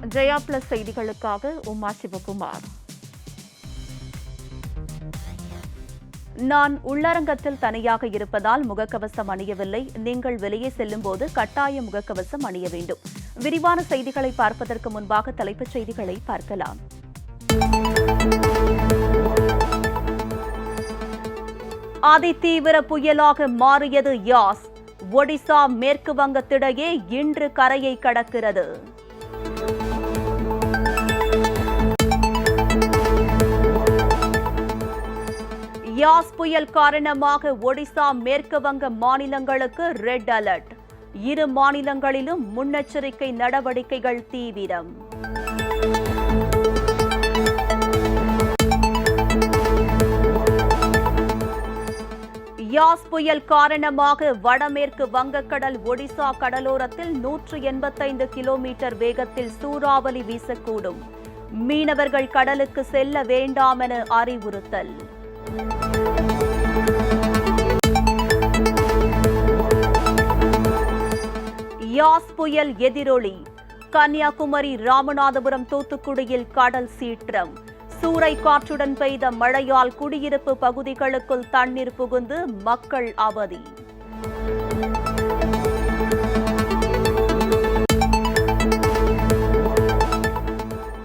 Jaya plus செய்திகளுக்காக உமா சிவகுமார். நான் உள்ளரங்கத்தில் தனியாக இருப்பதால் முகக்கவசம் அணியவில்லை. நீங்கள் வெளியே செல்லும் போது கட்டாய முகக்கவசம் அணிய வேண்டும். விரிவான செய்திகளை பார்ப்பதற்கு முன்பாக தலைப்புச் செய்திகளை பார்க்கலாம். அதிதீவிர புயலாக மாறியது யாஸ். ஒடிசா மேற்கு வங்கத்திடையே இன்று கரையை கடக்கிறது. யாஸ் புயல் காரணமாக ஒடிசா மேற்கு வங்க மாநிலங்களுக்கு ரெட் அலர்ட். இரு மாநிலங்களிலும் முன்னெச்சரிக்கை நடவடிக்கைகள் தீவிரம். யாஸ் புயல் காரணமாக வடமேற்கு வங்கக்கடல் ஒடிசா கடலோரத்தில் 185 கிலோமீட்டர் வேகத்தில் சூறாவளி வீசக்கூடும். மீனவர்கள் கடலுக்கு செல்ல வேண்டாம் என அறிவுறுத்தல். யாஸ் புயல் எதிரொலி. கன்னியாகுமரி, ராமநாதபுரம், தூத்துக்குடியில் கடல் சீற்றம். சூறை காற்றுடன் பெய்த மழையால் குடியிருப்பு பகுதிகளுக்குள் தண்ணீர் புகுந்து மக்கள் அவதி.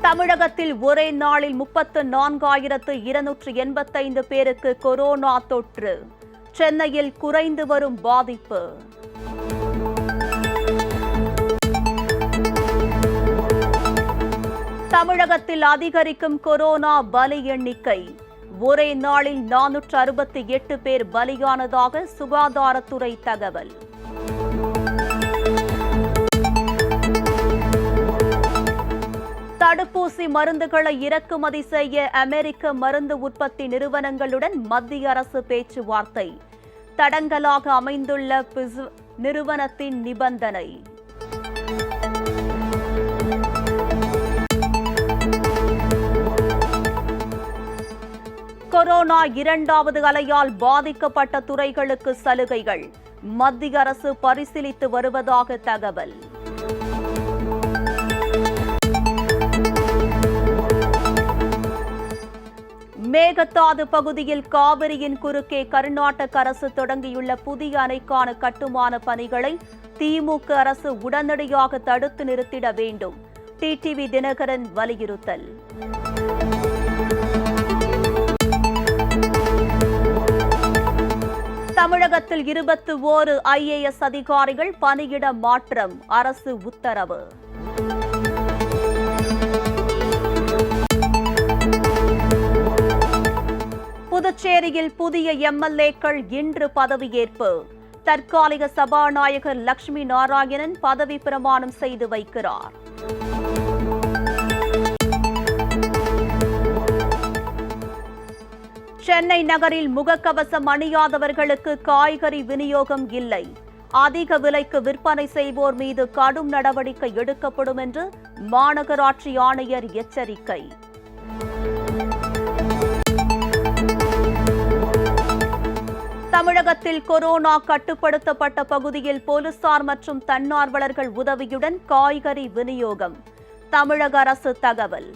தமிழகத்தில் ஒரே நாளில் 34,285 பேருக்கு கொரோனா தொற்று. சென்னையில் குறைந்து வரும் பாதிப்பு. தமிழகத்தில் அதிகரிக்கும் கொரோனா பலி எண்ணிக்கை. ஒரே நாளில் 468 பேர் பலியானதாக சுகாதாரத்துறை தகவல். தடுப்பூசி மருந்துகளை இறக்குமதி செய்ய அமெரிக்க மருந்து உற்பத்தி நிறுவனங்களுடன் மத்திய அரசு பேச்சுவார்த்தை. தடங்கலாக அமைந்துள்ள நிறுவனத்தின் நிபந்தனை. கொரோனா இரண்டாவது அலையால் பாதிக்கப்பட்ட துறைகளுக்கு சலுகைகள். மத்திய அரசு பரிசீலித்து வருவதாக தகவல். மேகதாது பகுதியில் காவிரியின் குறுக்கே கர்நாடக அரசு தொடங்கியுள்ள புதிய அணைக்கான கட்டுமான பணிகளை திமுக அரசு உடனடியாக தடுத்து நிறுத்திட வேண்டும். டிடிவி தினகரன் வலியுறுத்தல். தமிழகத்தில் 21 IAS அதிகாரிகள் பணியிட மாற்றம். அரசு உத்தரவு. புதுச்சேரியில் புதிய MLAக்கள் இன்று பதவியேற்பு. தற்காலிக சபாநாயகர் லட்சுமி நாராயணன் பதவி பிரமாணம் செய்து வைக்கிறார். சென்னை நகரில் முகக்கவசம் அணியாதவர்களுக்கு காய்கறி விநியோகம் இல்லை. அதிக விலைக்கு விற்பனை செய்வோர் மீது கடும் நடவடிக்கை எடுக்கப்படும் என்று மாநகராட்சி ஆணையர் எச்சரிக்கை. தமிழகத்தில் கொரோனா கட்டுப்படுத்தப்பட்ட பகுதியில் போலீசார் மற்றும் தன்னார்வலர்கள் உதவியுடன் காய்கறி விநியோகம். தமிழக அரசு தகவல்.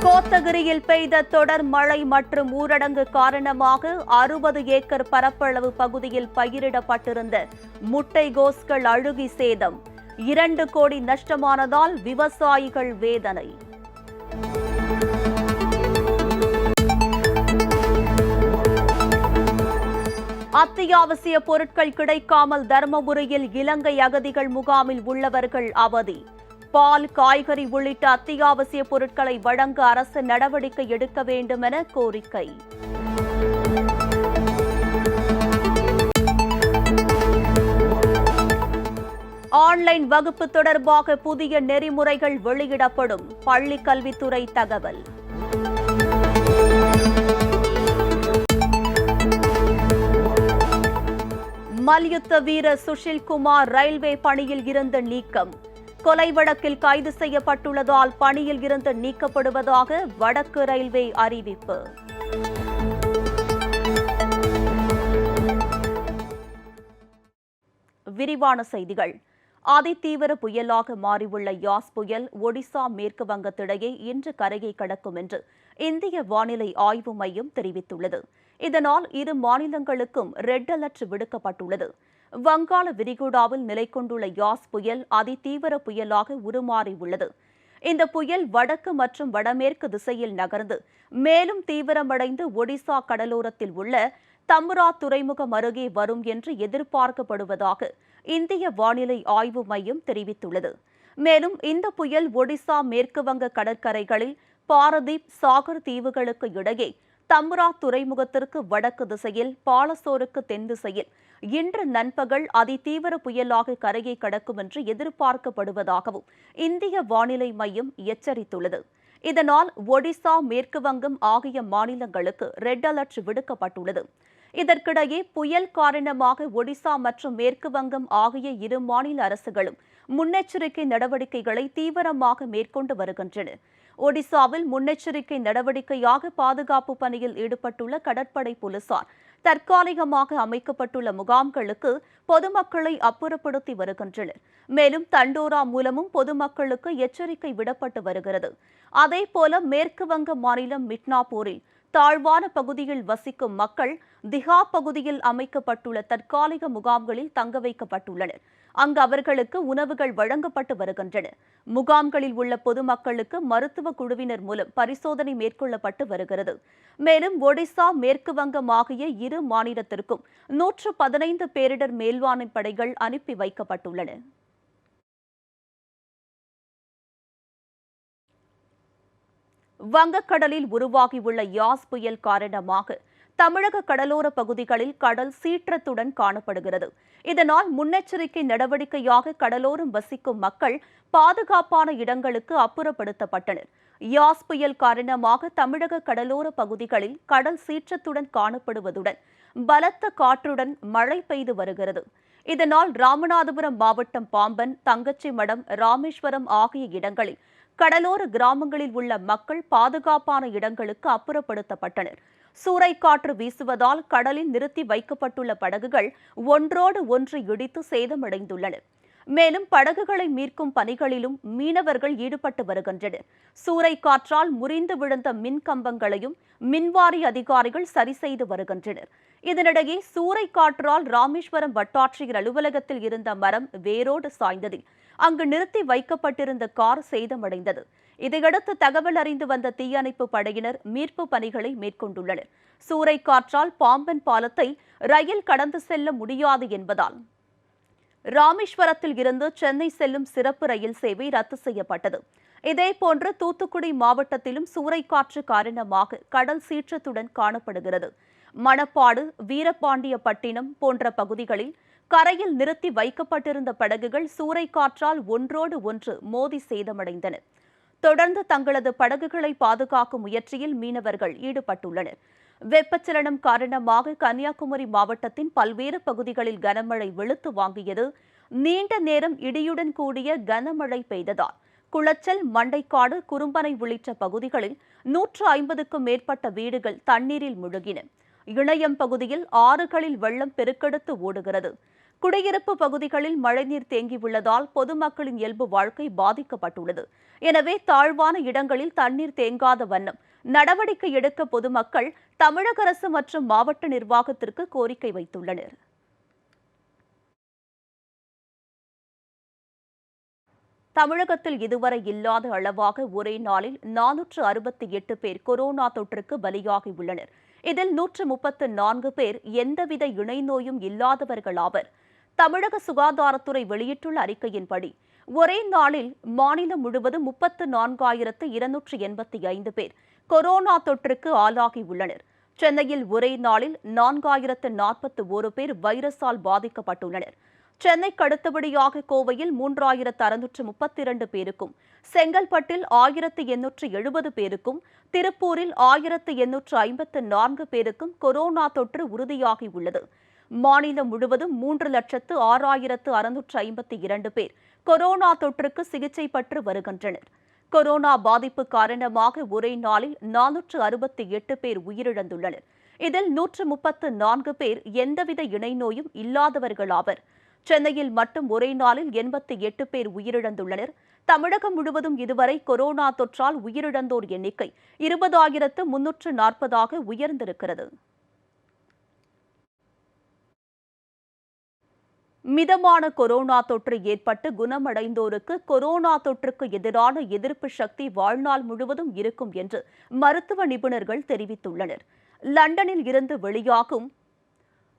கோத்தகிரியில் பெய்த தொடர் மழை மற்றும் ஊரடங்கு காரணமாக 60 ஏக்கர் பரப்பளவு பகுதியில் பயிரிடப்பட்டிருந்த முட்டைகோஸ்கள் அழுகி சேதம். 2 கோடி நஷ்டமானதால் விவசாயிகள் வேதனை. அத்தியாவசிய பொருட்கள் கிடைக்காமல் தர்மபுரியில் இலங்கை அகதிகள் முகாமில் உள்ளவர்கள் அவதி. பால், காய்கறி உள்ளிட்ட அத்தியாவசிய பொருட்களை வழங்க அரசு நடவடிக்கை எடுக்க வேண்டும் என கோரிக்கை. ஆன்லைன் வகுப்பு தொடர்பாக புதிய நெறிமுறைகள் வெளியிடப்படும். பள்ளிக் கல்வித்துறை தகவல். மல்யுத்த வீரர் சுஷில்குமார் ரயில்வே பணியில் இருந்து நீக்கம். கொலை வழக்கில் கைது செய்யப்பட்டுள்ளதால் பணியில் இருந்து நீக்கப்படுவதாக வடக்கு ரயில்வே அறிவிப்பு. விரிவான செய்திகள். அதிதீவிர புயலாக மாறியுள்ள யாஸ் புயல் ஒடிசா மேற்கு வங்கத்திடையே இன்று கரையை கடக்கும் என்று இந்திய வானிலை ஆய்வு மையம் தெரிவித்துள்ளது. இதனால் இரு மாநிலங்களுக்கும் ரெட் அலர்ட் விடுக்கப்பட்டுள்ளது. வங்காள விரிகுடாவில் நிலை கொண்டுள்ள யாஸ் புயல் அதிதீவிர புயலாக உருமாறியுள்ளது. இந்த புயல் வடக்கு மற்றும் வடமேற்கு திசையில் நகர்ந்து மேலும் தீவிரமடைந்து ஒடிசா கடலோரத்தில் உள்ள தம்புரா துறைமுகம் அருகே வரும் என்று எதிர்பார்க்கப்படுவதாக இந்திய வானிலை ஆய்வு மையம் தெரிவித்துள்ளது. மேலும் இந்த புயல் ஒடிசா மேற்குவங்க கடற்கரைகளில் பாரதீப் சாகர் தீவுகளுக்கு இடையே தம்புரா துறைமுகத்திற்கு வடக்கு திசையில் பாலசோருக்கு தென் திசையில் இன்று நண்பகல் அதிதீவிர புயலாக கரையை கடக்கும் என்று எதிர்பார்க்கப்படுவதாகவும் இந்திய வானிலை மையம் எச்சரித்துள்ளது. இதனால் ஒடிசா மேற்குவங்கம் ஆகிய மாநிலங்களுக்கு ரெட் அலர்ட் விடுக்கப்பட்டுள்ளது. இதற்கிடையே புயல் காரணமாக ஒடிசா மற்றும் மேற்கு வங்கம் ஆகிய இரு மாநில அரசுகளும் முன்னெச்சரிக்கை நடவடிக்கைகளை தீவிரமாக மேற்கொண்டு வருகின்றன. ஒடிசாவில் முன்னெச்சரிக்கை நடவடிக்கையாக பாதுகாப்பு பணியில் ஈடுபட்டுள்ள கடற்படை போலீசார் தற்காலிகமாக அமைக்கப்பட்டுள்ள முகாம்களுக்கு பொதுமக்களை அப்புறப்படுத்தி வருகின்றனர். மேலும் தண்டோரா மூலமும் பொதுமக்களுக்கு எச்சரிக்கை விடப்பட்டு வருகிறது. அதேபோல மேற்கு வங்க மாநிலம் மிட்னாப்பூரில் தாழ்வான பகுதியில் வசிக்கும் மக்கள் திகா பகுதியில் அமைக்கப்பட்டுள்ள தற்காலிக முகாம்களில் தங்க வைக்கப்பட்டுள்ளனர். அங்கு அவர்களுக்கு உணவுகள் வழங்கப்பட்டு வருகின்றன. முகாம்களில் உள்ள பொதுமக்களுக்கு மருத்துவ குழுவினர் மூலம் பரிசோதனை மேற்கொள்ளப்பட்டு வருகிறது. மேலும் ஒடிசா மேற்கு வங்கம் ஆகிய இரு மாநிலத்திற்கும் 115 பேரிடர் மேல்வாண் படைகள் அனுப்பி வைக்கப்பட்டுள்ளன. வங்கக்கடலில் உருவாகியுள்ள யாஸ் புயல் காரணமாக தமிழக கடலோர பகுதிகளில் கடல் சீற்றத்துடன் காணப்படுகிறது. இதனால் முன்னெச்சரிக்கை நடவடிக்கையாக கடலோரம் வசிக்கும் மக்கள் பாதுகாப்பான இடங்களுக்கு அப்புறப்படுத்தப்பட்டனர். யாஸ் புயல் காரணமாக தமிழக கடலோர பகுதிகளில் கடல் சீற்றத்துடன் காணப்படுவதுடன் பலத்த காற்றுடன் மழை பெய்து வருகிறது. இதனால் ராமநாதபுரம் மாவட்டம் பாம்பன், தங்கச்சிமடம், ராமேஸ்வரம் ஆகிய இடங்களில் கடலோர கிராமங்களில் உள்ள மக்கள் பாதுகாப்பான இடங்களுக்கு அப்புறப்படுத்தப்பட்டனர். சூறைக்காற்று வீசுவதால் கடலில் நிறுத்தி வைக்கப்பட்டுள்ள படகுகள் ஒன்றோடு ஒன்று இடித்து சேதமடைந்துள்ளன. மேலும் படகுகளை மீட்கும் பணிகளிலும் மீனவர்கள் ஈடுபட்டு வருகின்றனர். சூறைக்காற்றால் முறிந்து விழுந்த மின் கம்பங்களையும் மின்வாரிய அதிகாரிகள் சரி செய்து வருகின்றனர். இதனிடையே சூறைக்காற்றால் ராமேஸ்வரம் வட்டாட்சியர் அலுவலகத்தில் இருந்த மரம் வேரோடு சாய்ந்ததில் அங்கு நிறுத்தி வைக்கப்பட்டிருந்த கார் சேதமடைந்தது. இதையடுத்து தகவல் அறிந்து வந்த தீயணைப்பு படையினர் மீட்பு பணிகளை மேற்கொண்டுள்ளனர். சூறைக்காற்றால் பாம்பன் பாலத்தை ரயில் கடந்து செல்ல முடியாது என்பதால் ராமேஸ்வரத்தில் இருந்து சென்னை செல்லும் சிறப்பு ரயில் சேவை ரத்து செய்யப்பட்டது. இதேபோன்று தூத்துக்குடி மாவட்டத்திலும் சூறைக்காற்று காரணமாக கடல் சீற்றத்துடன் காணப்படுகிறது. மணப்பாடு, வீரபாண்டியப்பட்டினம் போன்ற பகுதிகளில் கரையில் நிறுத்தி வைக்கப்பட்டிருந்த படகுகள் சூறைக்காற்றால் ஒன்றோடு ஒன்று மோதி சேதமடைந்தன. தொடர்ந்து தங்களது படகுகளை பாதுகாக்கும் முயற்சியில் மீனவர்கள் ஈடுபட்டுள்ளனர். வெப்பச்சலனம் காரணமாக கன்னியாகுமரி மாவட்டத்தின் பல்வேறு பகுதிகளில் கனமழை வெளுத்து வாங்கியது. நீண்ட நேரம் இடியுடன் கூடிய கனமழை பெய்ததால் குளச்சல், மண்டைக்காடு, குறும்பனை உள்ளிட்ட பகுதிகளில் 150க்கும் மேற்பட்ட வீடுகள் தண்ணீரில் முழுகின. இணையம் பகுதியில் ஆறுகளில் வெள்ளம் பெருக்கெடுத்து ஓடுகிறது. குடியிருப்பு பகுதிகளில் மழைநீர் தேங்கியுள்ளதால் பொதுமக்களின் இயல்பு வாழ்க்கை பாதிக்கப்பட்டுள்ளது. எனவே தாழ்வான இடங்களில் தண்ணீர் தேங்காத வண்ணம் நடவடிக்கை எடுக்க பொதுமக்கள் தமிழக அரசு மற்றும் மாவட்ட நிர்வாகத்திற்கு கோரிக்கை வைத்துள்ளனர். தமிழகத்தில் இதுவரை இல்லாத அளவாக ஒரே நாளில் 468 பேர் கொரோனா தொற்றுக்கு பலியாகியுள்ளனர். இதில் 134 பேர் எந்தவித இணை நோயும் இல்லாதவர்களாவர். தமிழக சுகாதாரத்துறை வெளியிட்டுள்ள அறிக்கையின்படி ஒரே நாளில் மாநிலம் முழுவதும் 34,285 பேர் கொரோனா தொற்றுக்கு ஆளாகியுள்ளனர். சென்னையில் ஒரே நாளில் 4,041 பேர் வைரஸால் பாதிக்கப்பட்டுள்ளனர். சென்னைக்கு அடுத்தபடியாக கோவையில் 3,632 பேருக்கும், செங்கல்பட்டில் 1,870 பேருக்கும், திருப்பூரில் 1,854 பேருக்கும் கொரோனா தொற்று உறுதியாகியுள்ளது. மாநிலம் முழுவதும் 3,06,652 பேர் கொரோனா தொற்றுக்கு சிகிச்சை பெற்று வருகின்றனர். கொரோனா பாதிப்பு காரணமாக ஒரே நாளில் 468 பேர் உயிரிழந்துள்ளனர். இதில் 134 பேர் எந்தவித இணை நோயும் இல்லாதவர்களாவர். சென்னையில் மட்டும் ஒரே நாளில் 88 பேர் உயிரிழந்துள்ளனர். தமிழகம் முழுவதும் இதுவரை கொரோனா தொற்றால் உயிரிழந்தோர் எண்ணிக்கை 20,340 உயர்ந்திருக்கிறது. மிதமான கொரோனா தொற்று ஏற்பட்டு குணமடைந்தோருக்கு கொரோனா தொற்றுக்கு எதிரான எதிர்ப்பு சக்தி வாழ்நாள் முழுவதும் இருக்கும் என்று மருத்துவ நிபுணர்கள் தெரிவித்துள்ளனர். லண்டனில் இருந்து வெளியாகும்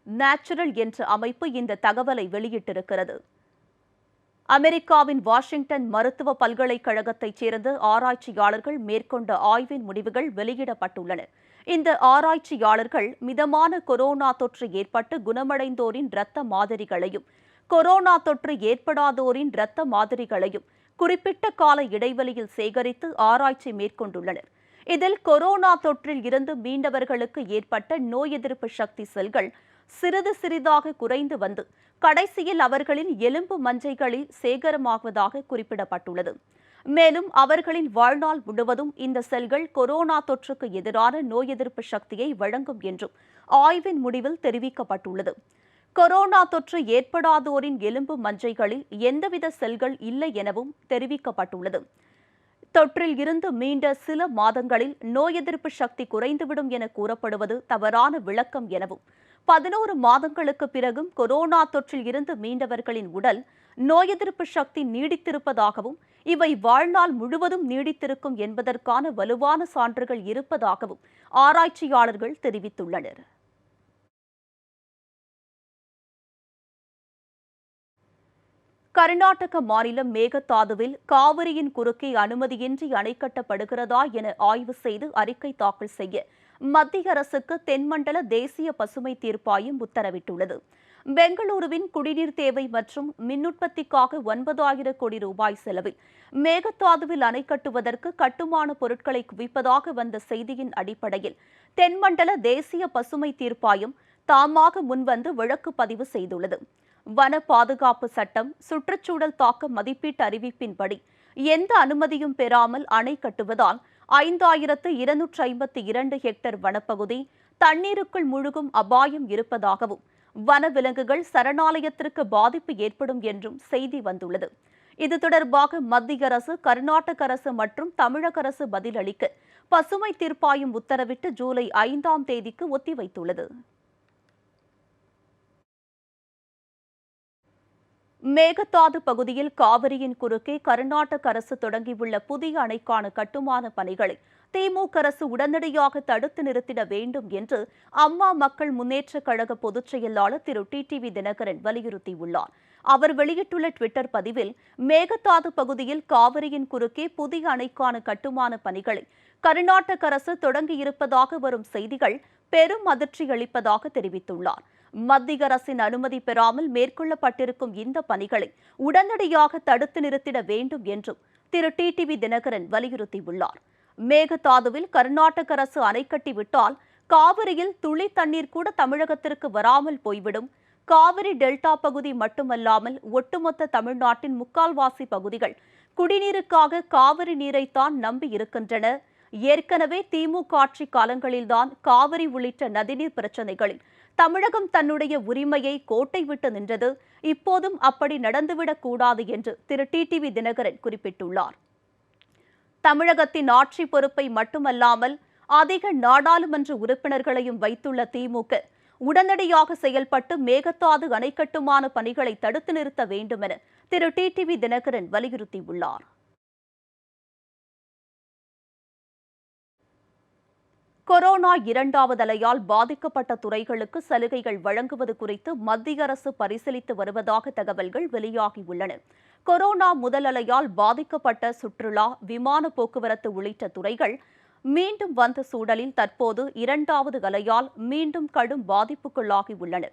நேச்சுரல் என்ற அமைப்பு இந்த தகவலை வெளியிட்டிருக்கிறது. அமெரிக்காவின் வாஷிங்டன் மருத்துவ பல்கலைக்கழகத்தைச் சேர்ந்த ஆராய்ச்சியாளர்கள் மேற்கொண்ட ஆய்வின் முடிவுகள் வெளியிடப்பட்டுள்ளன. இந்த ஆராய்ச்சியாளர்கள் மிதமான கொரோனா தொற்று ஏற்பட்டு குணமடைந்தோரின் இரத்த மாதிரிகளையும் கொரோனா தொற்று ஏற்படாதோரின் இரத்த மாதிரிகளையும் குறிப்பிட்ட கால இடைவெளியில் சேகரித்து ஆராய்ச்சி மேற்கொண்டுள்ளனர். இதில் கொரோனா தொற்றில் இருந்து மீண்டவர்களுக்கு ஏற்பட்ட நோய் எதிர்ப்பு சக்தி செல்கள் சிறிது சிறிதாக குறைந்து வந்து கடைசியில் அவர்களின் எலும்பு மஞ்சைகளில் சேகரமாகுவதாக குறிப்பிடப்பட்டுள்ளது. மேலும் அவர்களின் வாழ்நாள் முழுவதும் இந்த செல்கள் கொரோனா தொற்றுக்கு எதிரான நோய் எதிர்ப்பு சக்தியை வழங்கும் என்றும் ஆய்வின் முடிவில் தெரிவிக்கப்பட்டுள்ளது. கொரோனா தொற்று ஏற்படாதோரின் எலும்பு மஞ்சைகளில் எந்தவித செல்கள் இல்லை எனவும் தெரிவிக்கப்பட்டுள்ளது. தொற்றில் இருந்து மீண்ட சில மாதங்களில் நோய் எதிர்ப்பு சக்தி குறைந்துவிடும் என கூறப்படுவது தவறான விளக்கம் எனவும் 11 மாதங்களுக்கு பிறகும் கொரோனா தொற்றில் இருந்து மீண்டவர்களின் உடல் நோய் எதிர்ப்பு சக்தி நீடித்திருப்பதாகவும் இவை வாழ்நாள் முழுவதும் நீடித்திருக்கும் என்பதற்கான வலுவான சான்றுகள் இருப்பதாகவும் ஆராய்ச்சியாளர்கள் தெரிவித்துள்ளனர். கர்நாடக மாநிலம் மேகதாதுவில் காவிரியின் குறுக்கே அனுமதியின்றி அணை கட்டப்படுகிறதா என ஆய்வு செய்து அறிக்கை தாக்கல் செய்ய மத்திய அரசுக்கு தென்மண்டல தேசிய பசுமை தீர்ப்பாயம் உத்தரவிட்டுள்ளது. பெங்களூருவின் குடிநீர் தேவை மற்றும் மின்னுற்பத்திக்காக 9,000 கோடி ரூபாய் செலவில் மேகதாதுவில் அணை கட்டுவதற்கு கட்டுமான பொருட்களை குவிப்பதாக வந்த செய்தியின் அடிப்படையில் தென்மண்டல தேசிய பசுமை தீர்ப்பாயம் தாமாக முன்வந்து வழக்கு பதிவு செய்துள்ளது. வன பாதுகாப்பு சட்டம், சுற்றுச்சூழல் தாக்க மதிப்பீட்டு அறிவிப்பின்படி எந்த அனுமதியும் பெறாமல் அணை கட்டுவதால் 5,252 ஹெக்டேர் வனப்பகுதி தண்ணீருக்குள் முழுகும் அபாயம் இருப்பதாகவும் வனவிலங்குகள் சரணாலயத்திற்கு பாதிப்பு ஏற்படும் என்றும் செய்தி வந்துள்ளது. இது தொடர்பாக மத்திய அரசு, கர்நாடக அரசு மற்றும் தமிழக அரசு பதிலளிக்க பசுமை தீர்ப்பாயம் உத்தரவிட்டு ஜூலை 5ஆம் தேதிக்கு ஒத்திவைத்துள்ளது. மேகதாது பகுதியில் காவிரியின் குறுக்கே கர்நாடக அரசு தொடங்கியுள்ள புதிய அணைக்கான கட்டுமான பணிகளை திமுக அரசு உடனடியாக தடுத்து நிறுத்திட வேண்டும் என்று அம்மா மக்கள் முன்னேற்றக் கழக பொதுச் செயலாளர் திரு டிடிவி தினகரன் வலியுறுத்தியுள்ளார். அவர் வெளியிட்டுள்ள டுவிட்டர் பதிவில் மேகதாது பகுதியில் காவிரியின் குறுக்கே புதிய அணைக்கான கட்டுமான பணிகளை கர்நாடக அரசு தொடங்கியிருப்பதாக வரும் செய்திகள் பெரும் அதிர்ச்சி அளிப்பதாக தெரிவித்துள்ளார். மத்திய அரசின் அனுமதி பெறாமல் மேற்கொள்ளப்பட்டிருக்கும் இந்த பணிகளை உடனடியாக தடுத்து நிறுத்திட வேண்டும் என்றும் திரு டிடிவி தினகரன் வலியுறுத்தியுள்ளார். மேகதாதுவில் கர்நாடக அரசு அணை கட்டிவிட்டால் காவிரியில் துளி தண்ணீர் கூட தமிழகத்திற்கு வராமல் போய்விடும். காவிரி டெல்டா பகுதி மட்டுமல்லாமல் ஒட்டுமொத்த தமிழ்நாட்டின் முக்கால்வாசி பகுதிகள் குடிநீருக்காக காவிரி நீரைத்தான் நம்பி இருக்கின்றன. ஏற்கனவே திமுக ஆட்சி காலங்களில்தான் காவிரி உள்ளிட்ட நதிநீர் பிரச்சினைகளில் தமிழகம் தன்னுடைய உரிமையை கோட்டை விட்டு நின்றது. இப்போதும் அப்படி நடந்துவிடக் கூடாது என்று திரு டிடிவி தினகரன் குறிப்பிட்டுள்ளார். தமிழகத்தின் ஆட்சி பொறுப்பை மட்டுமல்லாமல் அதிக நாடாளுமன்ற உறுப்பினர்களையும் வைத்துள்ள திமுக உடனடியாக செயல்பட்டு மேகதாது அணை கட்டுமான பணிகளை தடுத்து நிறுத்த வேண்டும் என திரு டிடிவி தினகரன் வலியுறுத்தியுள்ளார். கொரோனா 2வது அலையால் பாதிக்கப்பட்ட துறைகளுக்கு சலுகைகள் வழங்குவது குறித்து மத்திய அரசு பரிசீலித்து வருவதாக தகவல்கள் வெளியாகியுள்ளன. கொரோனா முதல் அலையால் பாதிக்கப்பட்ட சுற்றுலா, விமான போக்குவரத்து உள்ளிட்ட துறைகள் மீண்டும் வந்த சூழலில் தற்போது 2வது அலையால் மீண்டும் கடும் பாதிப்புக்குள்ளாகியுள்ளன.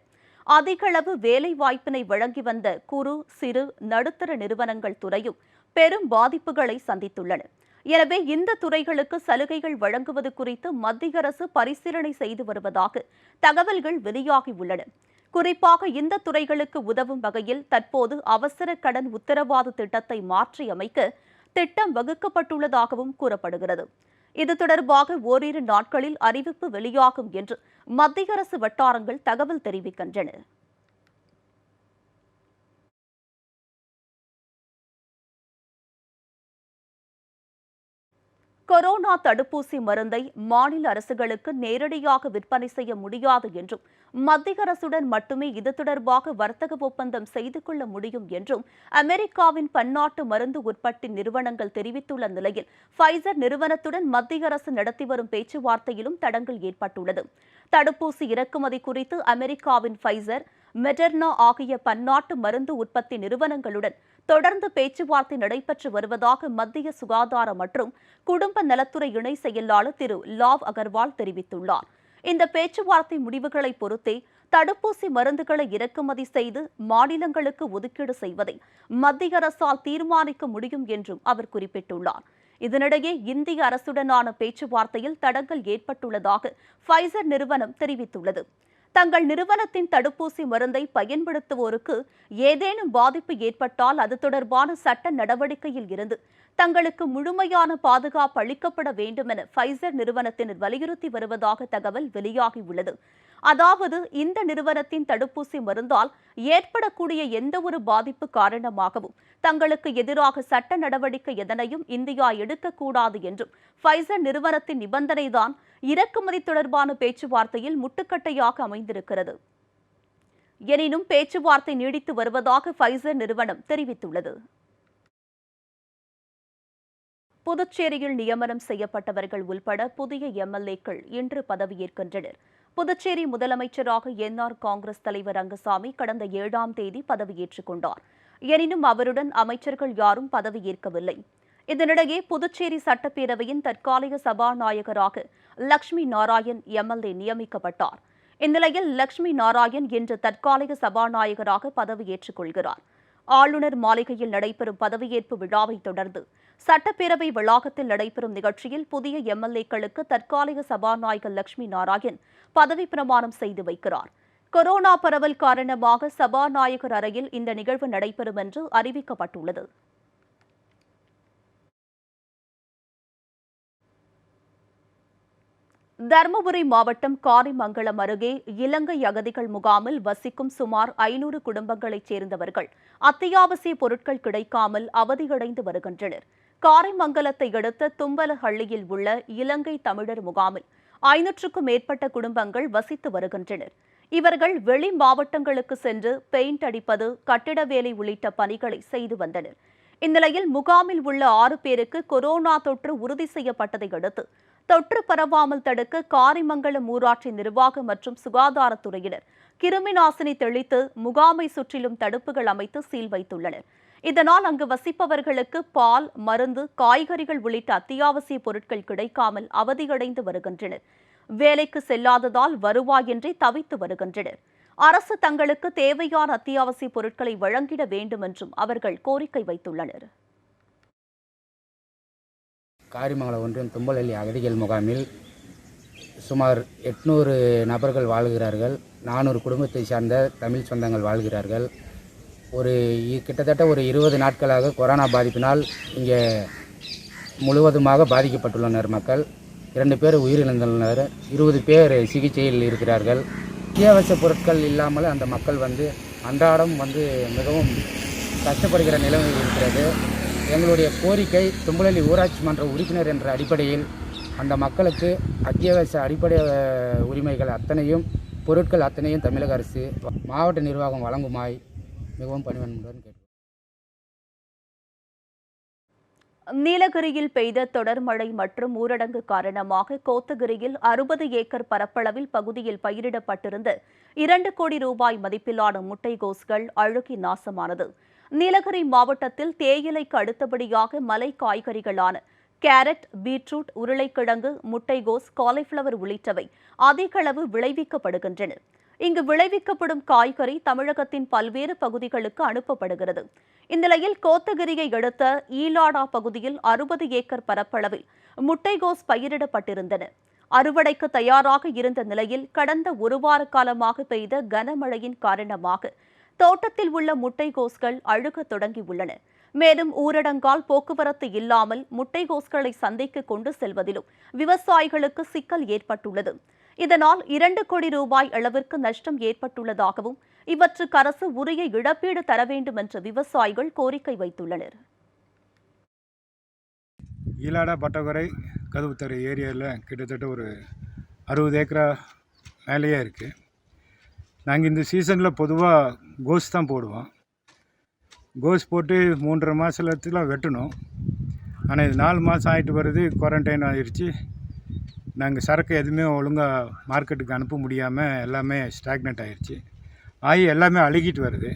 அதிகளவு வேலைவாய்ப்பினை வழங்கி வந்த குறு, சிறு, நடுத்தர நிறுவனங்கள் துறையும் பெரும் பாதிப்புகளை சந்தித்துள்ளன. எனவே இந்த துறைகளுக்கு சலுகைகள் வழங்குவது குறித்து மத்திய அரசு பரிசீலனை செய்து வருவதாக தகவல்கள் வெளியாகியுள்ளன. குறிப்பாக இந்த துறைகளுக்கு உதவும் வகையில் தற்போது அவசர கடன் உத்தரவாத திட்டத்தை மாற்றி அமைக்க திட்டம் வகுக்கப்பட்டுள்ளதாகவும் கூறப்படுகிறது. இது தொடர்பாக ஓரிரு நாட்களில் அறிவிப்பு வெளியாகும் என்று மத்திய அரசு வட்டாரங்கள் தகவல் தெரிவிக்கின்றன. கொரோனா தடுப்பூசி மருந்தை மாநில அரசுகளுக்கு நேரடியாக விற்பனை செய்ய முடியாது என்றும் மத்திய அரசுடன் மட்டுமே இது தொடர்பாக வர்த்தக ஒப்பந்தம் செய்து கொள்ள முடியும் என்றும் அமெரிக்காவின் பன்னாட்டு மருந்து உற்பத்தி நிறுவனங்கள் தெரிவித்துள்ள நிலையில் ஃபைசர் நிறுவனத்துடன் மத்திய அரசு நடத்தி வரும் பேச்சுவார்த்தையிலும் தடங்கல் ஏற்பட்டுள்ளது. தடுப்பூசி இறக்குமதி குறித்து அமெரிக்காவின் ஃபைசர், மெடர்னா ஆகிய பன்னாட்டு மருந்து உற்பத்தி நிறுவனங்களுடன் தொடர்ந்து பேச்சுவார்த்தை நடைபெற்று வருவதாக மத்திய சுகாதார மற்றும் குடும்ப நலத்துறை இணை செயலாளர் திரு லாவ் அகர்வால் தெரிவித்துள்ளார். இந்த பேச்சுவார்த்தை முடிவுகளை பொறுத்தே தடுப்பூசி மருந்துகளை இறக்குமதி செய்து மாநிலங்களுக்கு ஒதுக்கீடு செய்வதை மத்திய அரசால் தீர்மானிக்க முடியும் என்றும் அவர் குறிப்பிட்டுள்ளார். இதனிடையே இந்திய அரசுடனான பேச்சுவார்த்தையில் தடங்கல் ஏற்பட்டுள்ளதாக ஃபைசர் நிறுவனம் தெரிவித்துள்ளது. தங்கள் நிறுவனத்தின் தடுப்பூசி மருந்தை பயன்படுத்துவோருக்கு ஏதேனும் பாதிப்பு ஏற்பட்டால் அது தொடர்பான சட்ட நடவடிக்கையில் இருந்து தங்களுக்கு முழுமையான பாதுகாப்பு அளிக்கப்பட வேண்டும் என ஃபைசர் நிறுவனத்தினர் வலியுறுத்தி வருவதாக தகவல் வெளியாகியுள்ளது. அதாவது இந்த நிறுவனத்தின் தடுப்பூசி மருந்தால் ஏற்படக்கூடிய எந்தவொரு பாதிப்பு காரணமாகவும் தங்களுக்கு எதிராக சட்ட நடவடிக்கை எதனையும் இந்தியா எடுக்கக்கூடாது என்றும் ஃபைசர் நிறுவனத்தின் நிபந்தனைதான் இறக்குமதி தொடர்பான பேச்சுவார்த்தையில் முட்டுக்கட்டையாக அமைந்திருக்கிறது. எனினும் பேச்சுவார்த்தை நீடித்து வருவதாக ஃபைசர் நிறுவனம் தெரிவித்துள்ளது. புதுச்சேரியில் நியமனம் செய்யப்பட்டவர்கள் உள்பட புதிய எம்எல்ஏக்கள் இன்று பதவியேற்கின்றனர். புதுச்சேரி முதலமைச்சராக என்ஆர் காங்கிரஸ் தலைவர் ரங்கசாமி கடந்த 7ஆம் தேதி பதவியேற்றுக் கொண்டார். எனினும் அவருடன் அமைச்சர்கள் யாரும் பதவியேற்கவில்லை. இதனிடையே புதுச்சேரி சட்டப்பேரவையின் தற்காலிக சபாநாயகராக லட்சுமி நாராயண் எம்எல்ஏ நியமிக்கப்பட்டார். இந்நிலையில் லட்சுமி நாராயண் இன்று தற்காலிக சபாநாயகராக பதவியேற்றுக் கொள்கிறார். ஆளுநர் மாளிகையில் நடைபெறும் பதவியேற்பு விழாவை தொடர்ந்து சட்டப்பேரவை வளாகத்தில் நடைபெறும் நிகழ்ச்சியில் புதிய எம்எல்ஏக்களுக்கு தற்காலிக சபாநாயகர் லட்சுமி நாராயண் பதவி பிரமாணம் செய்து வைக்கிறார். கொரோனா பரவல் காரணமாக சபாநாயகர் அறையில் இந்த நிகழ்வு நடைபெறும் என்று அறிவிக்கப்பட்டுள்ளது. தருமபுரி மாவட்டம் காரிமங்கலம் அருகே இலங்கை அகதிகள் முகாமில் வசிக்கும் சுமார் 500 குடும்பங்களைச் சேர்ந்தவர்கள் அத்தியாவசிய பொருட்கள் கிடைக்காமல் அவதியடைந்து வருகின்றனர். காரிமங்கலத்தை அடுத்த தும்பலஹள்ளியில் உள்ள இலங்கை தமிழர் முகாமில் 500க்கும் மேற்பட்ட குடும்பங்கள் வசித்து வருகின்றனர். இவர்கள் வெளி மாவட்டங்களுக்கு சென்று பெயிண்ட் அடிப்பது, கட்டிட வேலை உள்ளிட்ட பணிகளை செய்து வந்தனர். இந்நிலையில் முகாமில் உள்ள 6 பேருக்கு கொரோனா தொற்று உறுதி செய்யப்பட்டதை அடுத்து தொற்று பரவாமல் தடுக்க காரிமங்கலம் ஊராட்சி நிர்வாகம் மற்றும் சுகாதாரத்துறையினர் கிருமிநாசினி தெளித்து முகாமை சுற்றிலும் தடுப்புகள் அமைத்து சீல் வைத்துள்ளனர். இதனால் அங்கு வசிப்பவர்களுக்கு பால், மருந்து, காய்கறிகள் உள்ளிட்ட அத்தியாவசிய பொருட்கள் கிடைக்காமல் அவதியடைந்து வருகின்றனர். வேலைக்கு செல்லாததால் வருவாயின்றி தவித்து வருகின்றனர். அரசு தங்களுக்கு தேவையான அத்தியாவசிய பொருட்களை வழங்கிட வேண்டும் என்றும் அவர்கள் கோரிக்கை வைத்துள்ளனர். காரிமங்கலம் ஒன்றியம் தும்பலஹள்ளி அகதிகள் முகாமில் சுமார் 800 நபர்கள் வாழ்கிறார்கள். 400 குடும்பத்தை சார்ந்த தமிழ் சொந்தங்கள் வாழ்கிறார்கள். கிட்டத்தட்ட ஒரு 20 நாட்களாக கொரோனா பாதிப்பினால் இங்கே முழுவதுமாக பாதிக்கப்பட்டுள்ளனர் மக்கள். 2 பேர் உயிரிழந்துள்ளனர். 20 பேர் சிகிச்சையில் இருக்கிறார்கள். அத்தியாவசிய பொருட்கள் இல்லாமல் அந்த மக்கள் அன்றாடம் மிகவும் கஷ்டப்படுகிற நிலைமை இருக்கிறது. எங்களுடைய கோரிக்கை தும்பலஹள்ளி ஊராட்சி மன்ற உறுப்பினர் என்ற அடிப்படையில் அந்த மக்களுக்கு அத்தியாவசிய அடிப்படை உரிமைகள் அத்தனையும், பொருட்கள் அத்தனையும் தமிழக அரசு, மாவட்ட நிர்வாகம் வழங்குமாய் மிகவும் பணிவன்புடன் கேட்கிறோம். நீலகிரியில் பெய்த தொடர் மழை மற்றும் ஊரடங்கு காரணமாக கோத்தகிரியில் 60 ஏக்கர் பரப்பளவில் பகுதியில் பயிரிடப்பட்டிருந்த 2 கோடி ரூபாய் மதிப்பிலான முட்டைகோஸ்கள் அழுகி நாசமானது. நீலகிரி மாவட்டத்தில் தேயிலைக்கு அடுத்தபடியாக மலை காய்கறிகளான கேரட், பீட்ரூட், உருளைக்கிழங்கு, முட்டைகோஸ், காலிஃபிளவர் உள்ளிட்டவை அதிக அளவு விளைவிக்கப்படுகின்றன. இங்கு விளைவிக்கப்படும் காய்கறி தமிழகத்தின் பல்வேறு பகுதிகளுக்கு அனுப்பப்படுகிறது. இந்நிலையில் கோத்தகிரியை அடுத்த ஈலாடா பகுதியில் 60 ஏக்கர் பரப்பளவில் முட்டைகோஸ் பயிரிடப்பட்டிருந்தன. அறுவடைக்கு தயாராக இருந்த நிலையில் கடந்த 1 வார காலமாக பெய்த கனமழையின் காரணமாக தோட்டத்தில் உள்ள முட்டைகோஸ்கள் அழுகத் தொடங்கியுள்ளன. மேலும் ஊரடங்கால் போக்குவரத்து இல்லாமல் முட்டைகோஸ்களை சந்தைக்கு கொண்டு செல்வதிலும் விவசாயிகளுக்கு சிக்கல் ஏற்பட்டுள்ளது. இதனால் 2 கோடி ரூபாய் அளவிற்கு நஷ்டம் ஏற்பட்டுள்ளதாகவும் இவற்றுக்கு அரசு உரிய இழப்பீடு தர வேண்டும் என்று விவசாயிகள் கோரிக்கை வைத்துள்ளனர். ஈலாடா பட்டகுறை கதவுத்தரை ஏரியாவில் கிட்டத்தட்ட ஒரு 60 ஏக்கரா மேலேயே இருக்குது. நாங்கள் இந்த சீசனில் பொதுவாக கோஸ் தான் போடுவோம். கோஸ் போட்டு 3.5 மாதத்தில் வெட்டணும். ஆனால் இது 4 மாதம் ஆகிட்டு வருது, குவாரண்டைன் ஆகிடுச்சு. நாங்கள் சரக்கு எதுவுமே ஒழுங்காக மார்க்கெட்டுக்கு அனுப்ப முடியாமல் எல்லாமே ஸ்டாக்னெட் ஆகிடுச்சு. எல்லாமே அழுகிட்டு வருது.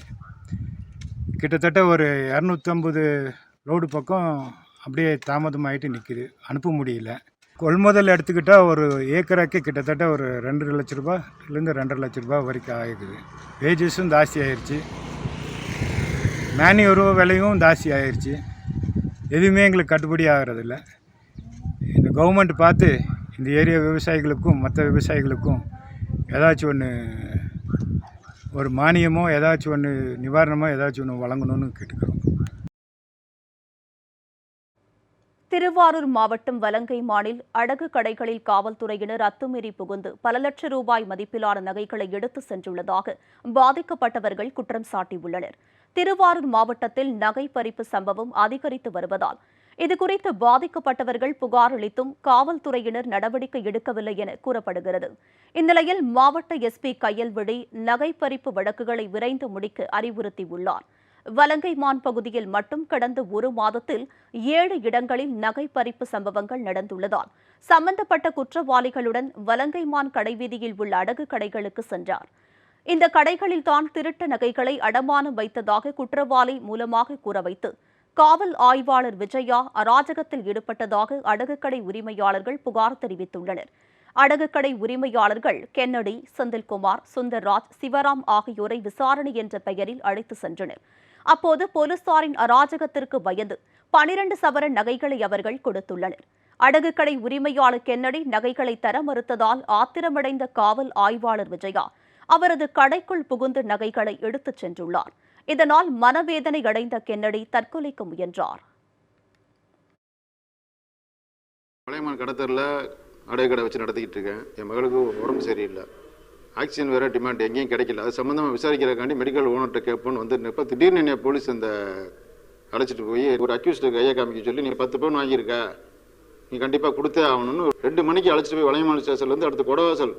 கிட்டத்தட்ட ஒரு 250 லோடு பக்கம் அப்படியே தாமதமாகிட்டு நிற்கிது, அனுப்ப முடியல. கொள்முதல் எடுத்துக்கிட்டால் ஒரு ஏக்கராக்கு கிட்டத்தட்ட ஒரு 2 லட்ச ரூபாயிலேருந்து 2.5 லட்ச ரூபா வரைக்கும் ஆகிடுது. வேஜஸும் ஜாஸ்தி ஆகிடுச்சு, மேன்யூரும் விலையும் ஜாஸ்தி ஆகிடுச்சு. எதுவுமே எங்களுக்கு கட்டுப்படி ஆகிறதில்ல. இந்த கவர்மெண்ட் பார்த்து இந்த ஏரியா விவசாயிகளுக்கும் மற்ற விவசாயிகளுக்கும் ஏதாச்சும் ஒன்று, ஒரு மானியமோ ஏதாச்சும் ஒன்று, நிவாரணமோ ஏதாச்சும் ஒன்று வழங்கணும்னு கேட்டுக்கிறோம். திருவாரூர் மாவட்டம் வலங்கைமானில் அடகு கடைகளில் காவல்துறையினர் அத்துமீறி புகுந்து பல லட்சம் ரூபாய் மதிப்பிலான நகைகளை எடுத்து சென்றுள்ளதாக பாதிக்கப்பட்டவர்கள் குற்றம் சாட்டியுள்ளனர். திருவாரூர் மாவட்டத்தில் நகை பறிப்பு சம்பவம் அதிகரித்து வருவதால் இதுகுறித்து பாதிக்கப்பட்டவர்கள் புகார் அளித்தும் காவல்துறையினர் நடவடிக்கை எடுக்கவில்லை என கூறப்படுகிறது. இந்நிலையில் மாவட்ட எஸ்பி கையல்விழி நகை பறிப்பு வழக்குகளை விரைந்து முடிக்க அறிவுறுத்தியுள்ளார். வலங்கைமான் பகுதியில் மட்டும் கடந்த 1 மாதத்தில் 7 இடங்களில் நகை பறிப்பு சம்பவங்கள் நடந்துள்ளதால் சம்பந்தப்பட்ட குற்றவாளிகளுடன் வலங்கைமான் கடைவீதியில் உள்ள அடகு கடைகளுக்கு சென்றார். இந்த கடைகளில் தான் திருட்ட நகைகளை அடமானம் வைத்ததாக குற்றவாளி மூலமாக கூற வைத்து காவல் ஆய்வாளர் விஜயா அராஜகத்தில் ஈடுபட்டதாக அடகுக்கடை உரிமையாளர்கள் புகார் தெரிவித்துள்ளனர். அடகுக்கடை உரிமையாளர்கள் கென்னடி, செந்தில்குமார், சுந்தர்ராஜ், சிவராம் ஆகியோரை விசாரணை என்ற பெயரில் அழைத்து சென்றனர். அப்போது போலீசாரின் அராஜகத்திற்கு பயந்து 12 சவரன் நகைகளை அவர்கள் கொடுத்துள்ளனர். அடகுக்கடை உரிமையாளர் கென்னடி நகைகளை தர மறுத்ததால் ஆத்திரமடைந்த காவல் ஆய்வாளர் விஜயா அவரது கடைக்குள் புகுந்து நகைகளை எடுத்துச் சென்றுள்ளார். இதனால் மனவேதனை அடைந்த கென்னடி தற்கொலைக்கு முயன்றார். வலங்கைமான் கடத்தரில் அடகு கடை வச்சு நடத்திக்கிட்டு இருக்கேன். என் மகளுக்கு உடம்பு சரியில்லை, ஆக்சிஜன் வேறு டிமாண்ட் எங்கேயும் கிடைக்கல. அது சம்மந்தமாக விசாரிக்கிறக்காண்டி மெடிக்கல் ஓனர்கிட்ட கேட்போன்னு வந்துருந்தப்போ திடீர்னு என்னை போலீஸ் அந்த அழைச்சிட்டு போய் ஒரு அக்யூஸ்டு கையை காமிக்க சொல்லி நீ 10 பவுன் வாங்கியிருக்க, நீ கண்டிப்பாக கொடுத்தே ஆகணும்னு 2 மணிக்கு அழைச்சிட்டு போய் வலங்கைமான் ஸ்டேஷன்லேருந்து அடுத்து கொடவாசல்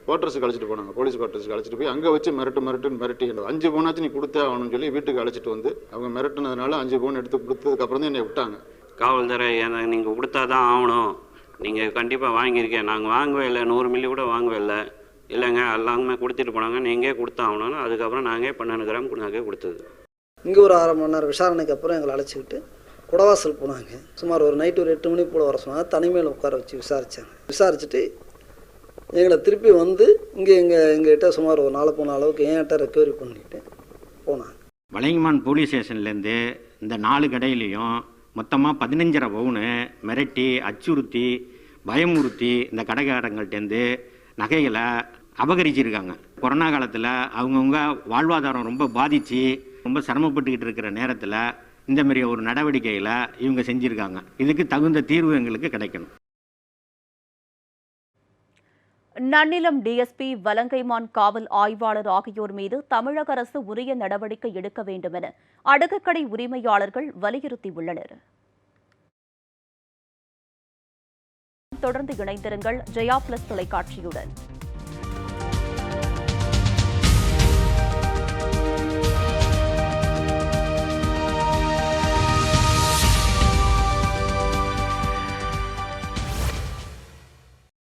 குவார்ட்டர்ஸுக்கு அழைச்சிட்டு போனாங்க. போலீஸ் குவார்ட்டர்ஸுக்கு அழைச்சிட்டு போய் அங்கே வச்சு மிரட்டி 5 பவுனாச்சும் நீ கொடுத்தே ஆகணும்னு சொல்லி வீட்டுக்கு அழைச்சிட்டு வந்து அவங்க மிரட்டினதுனால 5 பவுன் எடுத்து கொடுத்ததுக்கப்புறம் தான் என்னை விட்டாங்க. காவல்துறை நீங்கள் கொடுத்தா தான் ஆகணும், நீங்கள் கண்டிப்பாக வாங்கியிருக்கேன், நாங்கள் வாங்கவே இல்லை, 100 மில்லி கூட வாங்கவே இல்லை, இல்லைங்க எல்லாமே கொடுத்துட்டு போனாங்க, நீங்கள் கொடுத்தாகணும்னு அதுக்கப்புறம் நாங்கள் 12 கிராம் நகை கொடுத்தது. இங்கே ஒரு 1/2 மணி நேரம் விசாரணைக்கு அப்புறம் எங்களை அழைச்சிக்கிட்டு குடவாசல் போனாங்க. சுமார் ஒரு நைட்டு ஒரு 8 மணி போல் வர சொன்னாங்க. தனிமையில் உட்கார வச்சு விசாரிச்சுட்டு எங்களை திருப்பி வந்து இங்கே எங்ககிட்ட சுமார் ஒரு 4 பவுன் அளவுக்கு என்கிட்ட ரெக்கவரி பண்ணிட்டு போனாங்க. வலங்கைமான் போலீஸ் ஸ்டேஷன்லேருந்து இந்த 4 கடையிலையும் மொத்தமாக 15.5 பவுனு மிரட்டி, அச்சுறுத்தி, பயமுறுத்தி இந்த கடைக்காரங்கள்டேருந்து நகைகளை அபகரிச்சிருக்காங்க. கொரோனா காலத்தில் அவங்கவுங்க வாழ்வாதாரம் ரொம்ப பாதித்து ரொம்ப சிரமப்பட்டுக்கிட்டு இருக்கிற நேரத்தில் இந்தமாரி ஒரு நடவடிக்கையில் இவங்க செஞ்சுருக்காங்க. இதுக்கு தகுந்த தீர்வு எங்களுக்கு கிடைக்கணும். நன்னிலம் டிஎஸ்பி, வலங்கைமான் காவல் ஆய்வாளர் ஆகியோர் மீது தமிழக அரசு உரிய நடவடிக்கை எடுக்க வேண்டும் என அடகுக்கடை உரிமையாளர்கள் வலியுறுத்தியுள்ளனர். தொடர்ந்து இணைந்திருங்கள் ஜெயா பிளஸ் தொலைக்காட்சியுடன்.